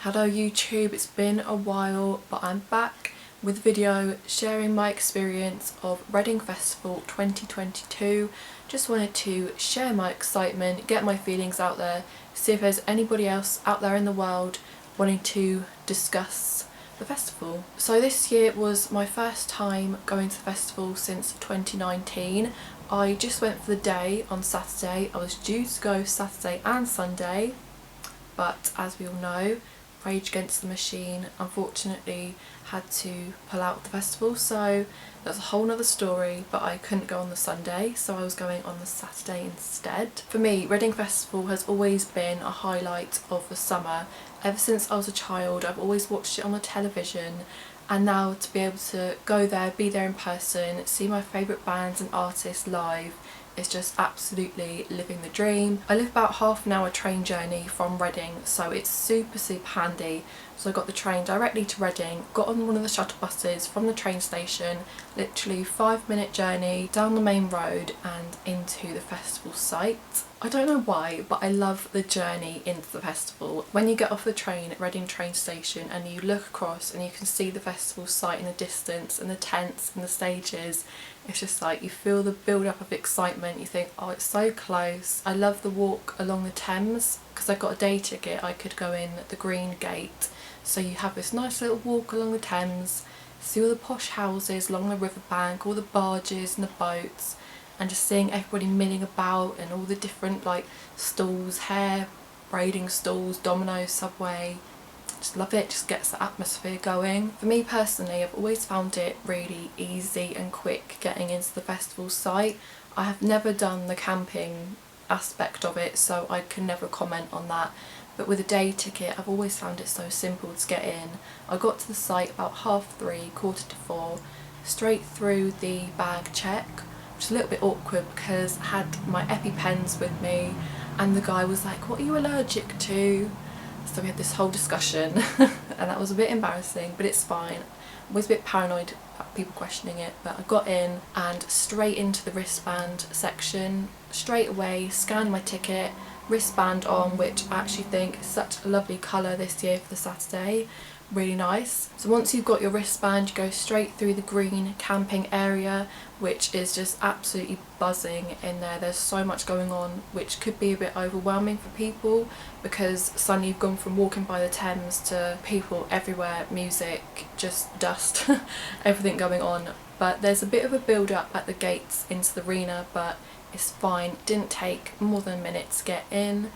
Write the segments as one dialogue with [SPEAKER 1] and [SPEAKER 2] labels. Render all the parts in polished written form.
[SPEAKER 1] Hello YouTube, it's been a while but I'm back with a video sharing my experience of Reading Festival 2022. Just wanted to share my excitement, get my feelings out there, see if there's anybody else out there in the world wanting to discuss the festival. So this year was my first time going to the festival since 2019. I just went for the day on Saturday. I was due to go Saturday and Sunday, but as we all know, Rage Against the Machine unfortunately had to pull out of the festival, so that's a whole nother story, but I couldn't go on the Sunday, so I was going on the Saturday instead. For me, Reading Festival has always been a highlight of the summer. Ever since I was a child, I've always watched it on the television, and now to be able to go there, be there in person, see my favourite bands and artists live, it's just absolutely living the dream. I live about half an hour train journey from Reading, so it's super handy. So I got the train directly to Reading, got on one of the shuttle buses from the train station, literally 5-minute journey down the main road and into the festival site. I don't know why, but I love the journey into the festival. When you get off the train at Reading train station and you look across and you can see the festival site in the distance and the tents and the stages, it's just like you feel the build-up of excitement. You think, oh, it's so close. I love the walk along the Thames. Because I got a day ticket, I could go in the Green Gate. So you have this nice little walk along the Thames, see all the posh houses along the riverbank, all the barges and the boats, and just seeing everybody milling about and all the different like stalls, hair braiding stalls, Domino's, Subway. Just love it, just gets the atmosphere going. For me personally, I've always found it really easy and quick getting into the festival site. I have never done the camping aspect of it, so I can never comment on that. But with a day ticket, I've always found it so simple to get in. I got to the site about 3:30, 4:45, straight through the bag check, which is a little bit awkward because I had my EpiPens with me and the guy was like, "What are you allergic to?" So we had this whole discussion and that was a bit embarrassing, but it's fine. I was a bit paranoid about people questioning it, but I got in and straight into the wristband section, straight away scanned my ticket, wristband on, which I actually think is such a lovely colour this year for the Saturday, really nice. So once you've got your wristband, you go straight through the green camping area, which is just absolutely buzzing in there. There's so much going on, which could be a bit overwhelming for people because suddenly you've gone from walking by the Thames to people everywhere, music, just dust, everything going on. But there's a bit of a build up at the gates into the arena, but it's fine. It didn't take more than a minute to get in,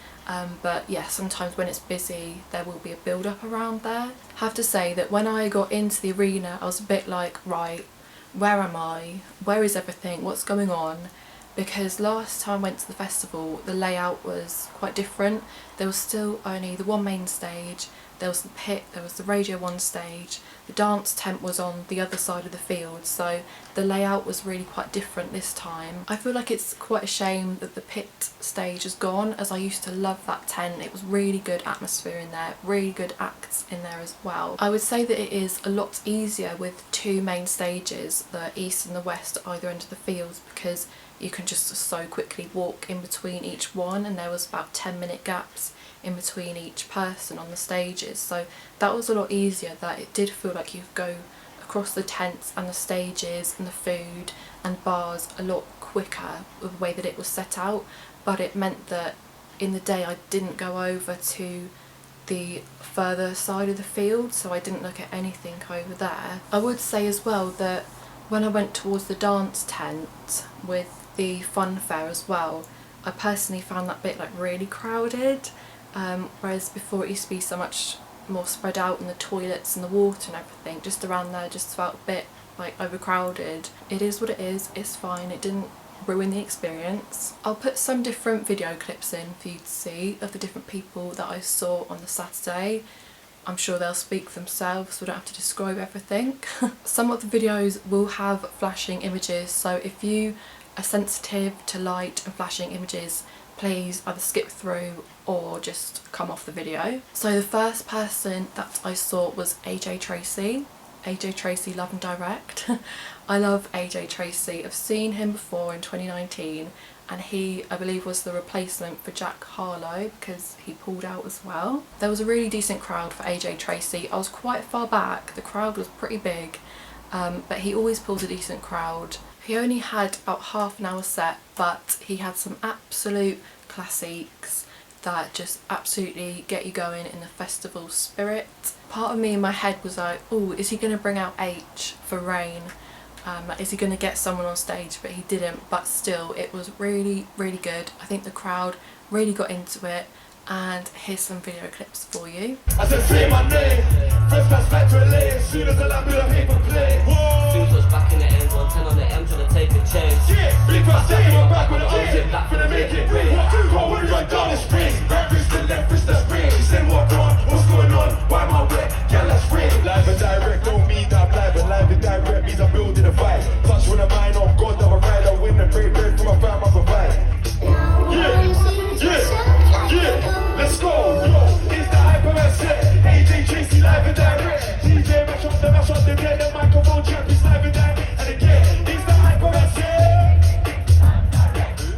[SPEAKER 1] but yeah, sometimes when it's busy there will be a build up around there. I have to say that when I got into the arena I was a bit like, right, where am I? Where is everything? What's going on? Because last time I went to the festival the layout was quite different. There was still only the one main stage, there was the pit, there was the Radio 1 stage, the dance tent was on the other side of the field, so the layout was really quite different this time. I feel like it's quite a shame that the pit stage is gone, as I used to love that tent. It was really good atmosphere in there, really good acts in there as well. I would say that it is a lot easier with two main stages, the east and the west at either end of the fields, because you can just so quickly walk in between each one, and there was about 10-minute gaps in between each person on the stages, so that was a lot easier. That it did feel like you could go across the tents and the stages and the food and bars a lot quicker with the way that it was set out, but it meant that in the day I didn't go over to the further side of the field, so I didn't look at anything over there. I would say as well that when I went towards the dance tent with the fun fair as well, I personally found that bit like really crowded, whereas before it used to be so much more spread out in the toilets and the water and everything. Just around there just felt a bit like overcrowded. It is what it is, it's fine, it didn't ruin the experience. I'll put some different video clips in for you to see of the different people that I saw on the Saturday. I'm sure they'll speak for themselves, so I don't have to describe everything. Some of the videos will have flashing images, so if you are sensitive to light and flashing images, please either skip through or just come off the video. So the first person that I saw was Tracey. Tracey Love and Direct. I love Tracey. I've seen him before in 2019 and he, I believe, was the replacement for Jack Harlow because he pulled out as well. There was a really decent crowd for AJ Tracey. I was quite far back, the crowd was pretty big, but he always pulls a decent crowd. He only had about half an hour set, but he had some absolute classics that just absolutely get you going in the festival spirit. Part of me in my head was like, oh, is he going to bring out H for Rain? Is he going to get someone on stage? But he didn't, but still it was really, really good. I think the crowd really got into it, and here's some video clips for you.
[SPEAKER 2] I said say my name, first class back to LA, as soon as the lamp with a paper plane. Dudes was back in the end, 110 on the M trying to take a chance. Yeah, big fast second one back with the O's in black for the make it rain. Go and run down the spring, right wrist to left wrist to spring. She said what on, what's going on, why am I wet, yeah let's ring. Live and direct don't mean that I'm live, and live and direct means I'm building a vibe. Touch with a mind on God, I'm a rider, win and break bread from a fam I provide. Yeah, let's go, yo, it's the hyper set, AJ Tracey live and direct, DJ mash up the dead, the microphone trap is live and direct, and again, it's the hyper set,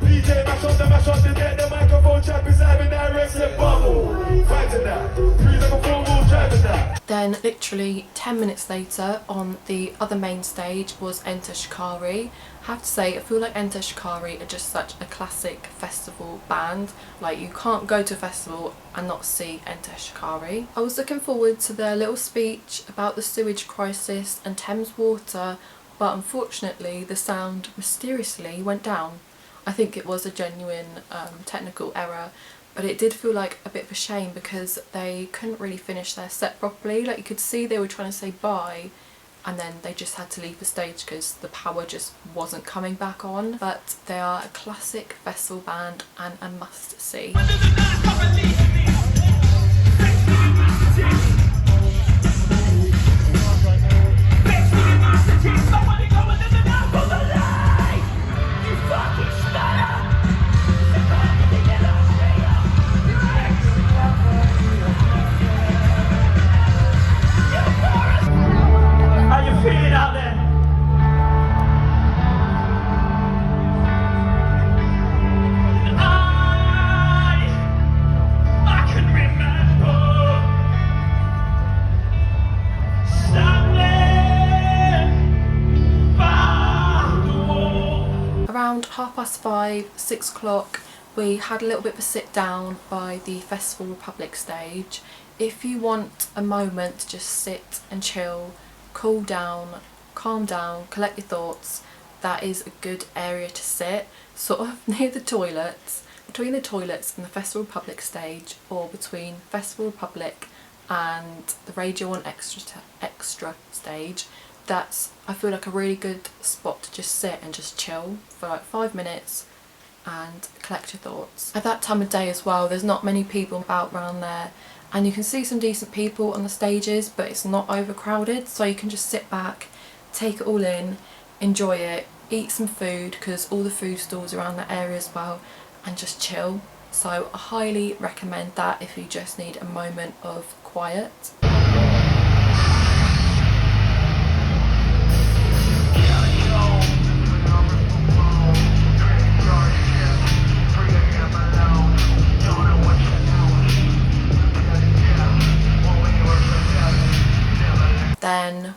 [SPEAKER 2] DJ mash up the dead, the microphone trap is live and direct, say bubble, fighting that, cruise like a four-wheel driving that.
[SPEAKER 1] Then literally 10 minutes later on the other main stage was Enter Shikari. I have to say, I feel like Enter Shikari are just such a classic festival band. Like, you can't go to a festival and not see Enter Shikari. I was looking forward to their little speech about the sewage crisis and Thames water, but unfortunately the sound mysteriously went down. I think it was a genuine technical error, but it did feel like a bit of a shame because they couldn't really finish their set properly. Like, you could see they were trying to say bye, and then they just had to leave the stage because the power just wasn't coming back on. But they are a classic festival band and a must see. Around 5:30, 6 o'clock, we had a little bit of a sit down by the Festival Republic stage. If you want a moment to just sit and chill, cool down, calm down, collect your thoughts, that is a good area to sit, sort of near the toilets, between the toilets and the Festival Republic stage, or between Festival Republic and the Radio 1 extra stage. That's, I feel like, a really good spot to just sit and just chill for like 5 minutes and collect your thoughts. At that time of day as well, there's not many people about around there, and you can see some decent people on the stages, but it's not overcrowded, so you can just sit back, take it all in, enjoy it, eat some food because all the food stalls around that area as well, and just chill. So I highly recommend that if you just need a moment of quiet. Then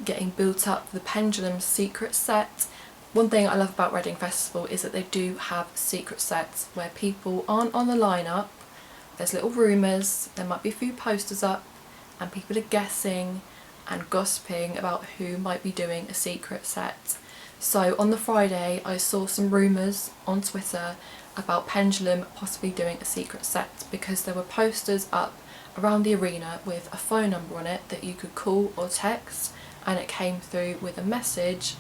[SPEAKER 1] getting built up for the Pendulum secret set. One thing I love about Reading Festival is that they do have secret sets where people aren't on the lineup. There's little rumours, there might be a few posters up, and people are guessing and gossiping about who might be doing a secret set. So on the Friday I saw some rumours on Twitter about Pendulum possibly doing a secret set because there were posters up around the arena with a phone number on it that you could call or text, and it came through with a message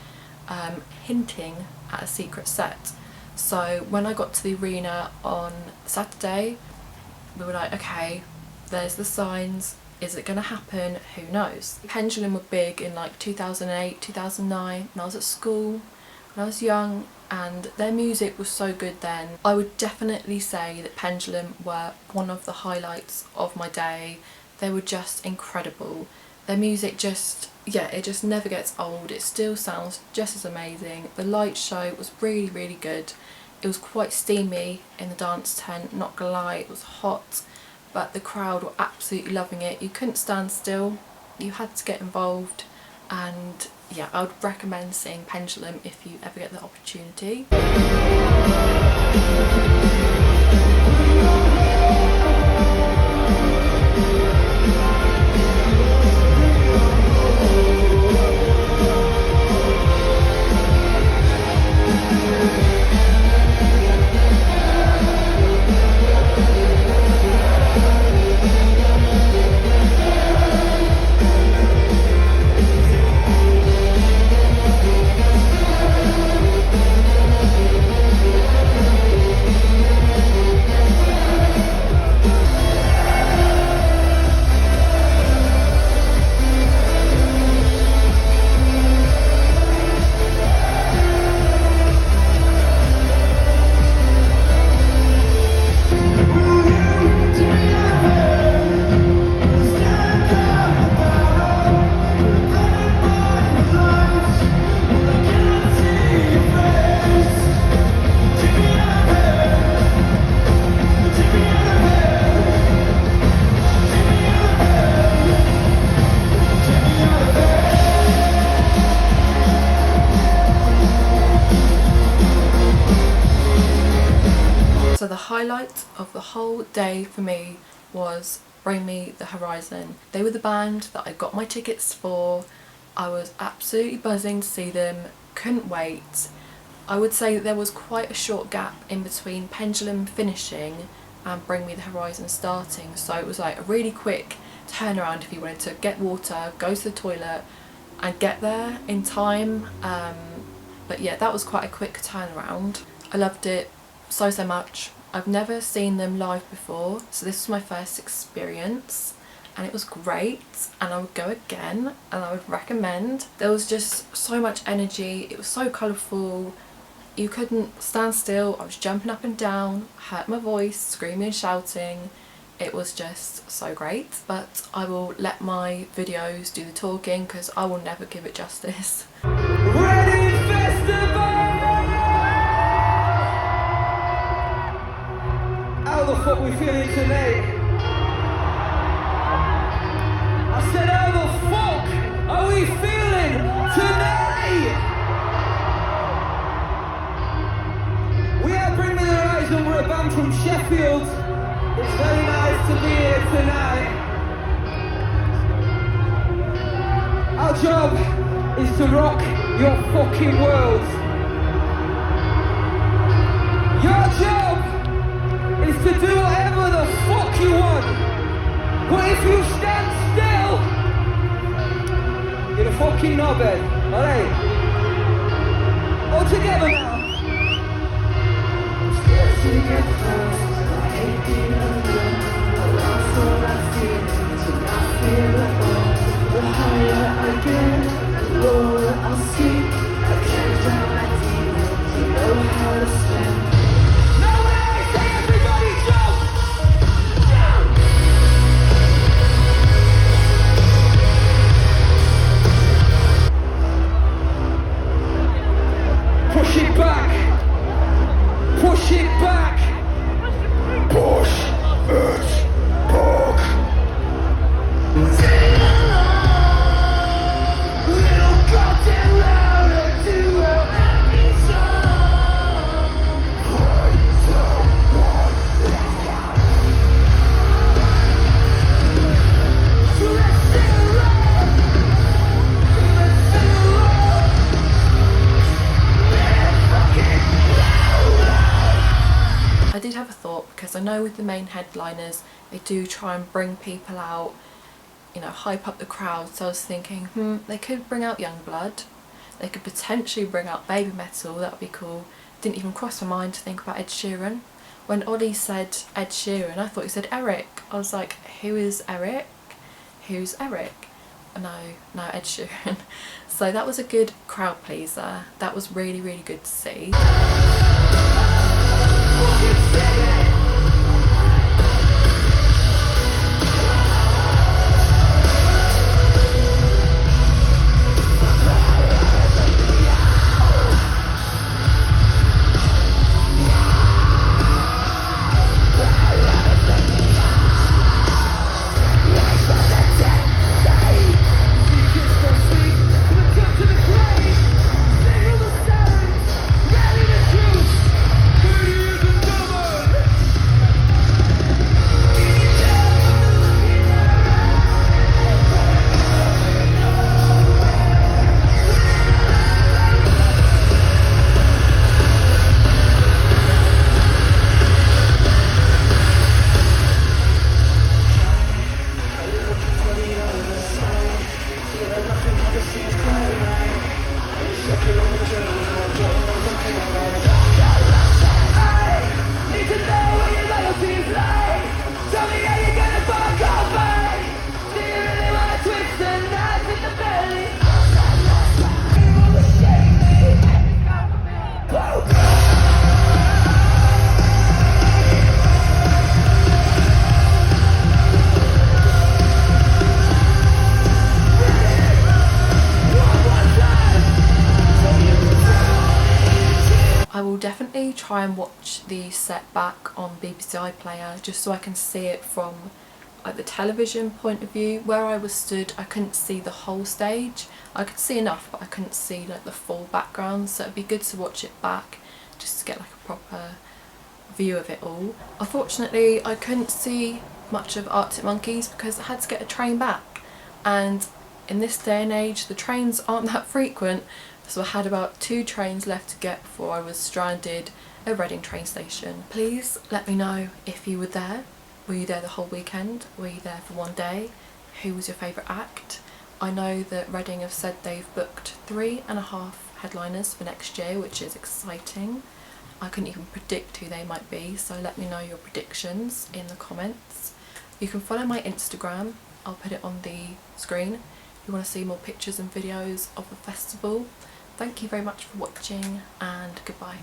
[SPEAKER 1] hinting at a secret set. So when I got to the arena on Saturday, we were like, okay, there's the signs, is it going to happen? Who knows? Pendulum were big in like 2008, 2009, when I was at school, when I was young, and their music was so good then. I would definitely say that Pendulum were one of the highlights of my day. They were just incredible. Their music just, yeah, it just never gets old. It still sounds just as amazing. The light show was really, really good. It was quite steamy in the dance tent, not gonna lie, it was hot, but the crowd were absolutely loving it. You couldn't stand still, you had to get involved, and yeah, I would recommend seeing Pendulum if you ever get the opportunity. So the highlight of the whole day for me was Bring Me the Horizon. They were the band that I got my tickets for. I was absolutely buzzing to see them, couldn't wait. I would say that there was quite a short gap in between Pendulum finishing and Bring Me the Horizon starting, so it was like a really quick turnaround if you wanted to get water, go to the toilet and get there in time. But yeah, that was quite a quick turnaround. I loved it so much. I've never seen them live before, so this was my first experience and it was great, and I would go again and I would recommend. There was just so much energy, it was so colourful, you couldn't stand still. I was jumping up and down, hurt my voice, screaming and shouting. It was just so great, but I will let my videos do the talking because I will never give it justice.
[SPEAKER 2] Ready Festival! How the fuck we feeling tonight? I said, how the fuck are we feeling tonight? We are Bring Me the Horizon. We're a band from Sheffield. It's very nice to be here tonight. Our job is to rock your fucking world. Your job is to do whatever the fuck you want. But if you stand still, you're a fucking knobhead. Alright? All together now. The higher I get, the lower I'll sink. I can't drown my demons, you know how to swim. No way! Say everybody jump! Push it back! Push it back! Push it back!
[SPEAKER 1] I did have a thought, because I know with the main headliners they do try and bring people out, you know, hype up the crowd, so I was thinking, they could bring out Youngblood, they could potentially bring out Baby Metal, that would be cool. Didn't even cross my mind to think about Ed Sheeran. When Ollie said Ed Sheeran, I thought he said Eric. I was like, who is Eric? Who's Eric? No, Ed Sheeran. So that was a good crowd pleaser. That was really, really good to see. try and watch the set back on BBC iPlayer just so I can see it from like the television point of view. Where I was stood, I couldn't see the whole stage. I could see enough, but I couldn't see like the full background, so it'd be good to watch it back just to get like a proper view of it all. Unfortunately, I couldn't see much of Arctic Monkeys because I had to get a train back, and in this day and age the trains aren't that frequent, so I had about 2 trains left to get before I was stranded at Reading train station. Please let me know if you were there. Were you there the whole weekend? Were you there for one day? Who was your favourite act? I know that Reading have said they've booked 3.5 headliners for next year, which is exciting. I couldn't even predict who they might be, so let me know your predictions in the comments. You can follow my Instagram, I'll put it on the screen if you want to see more pictures and videos of the festival. Thank you very much for watching, and goodbye.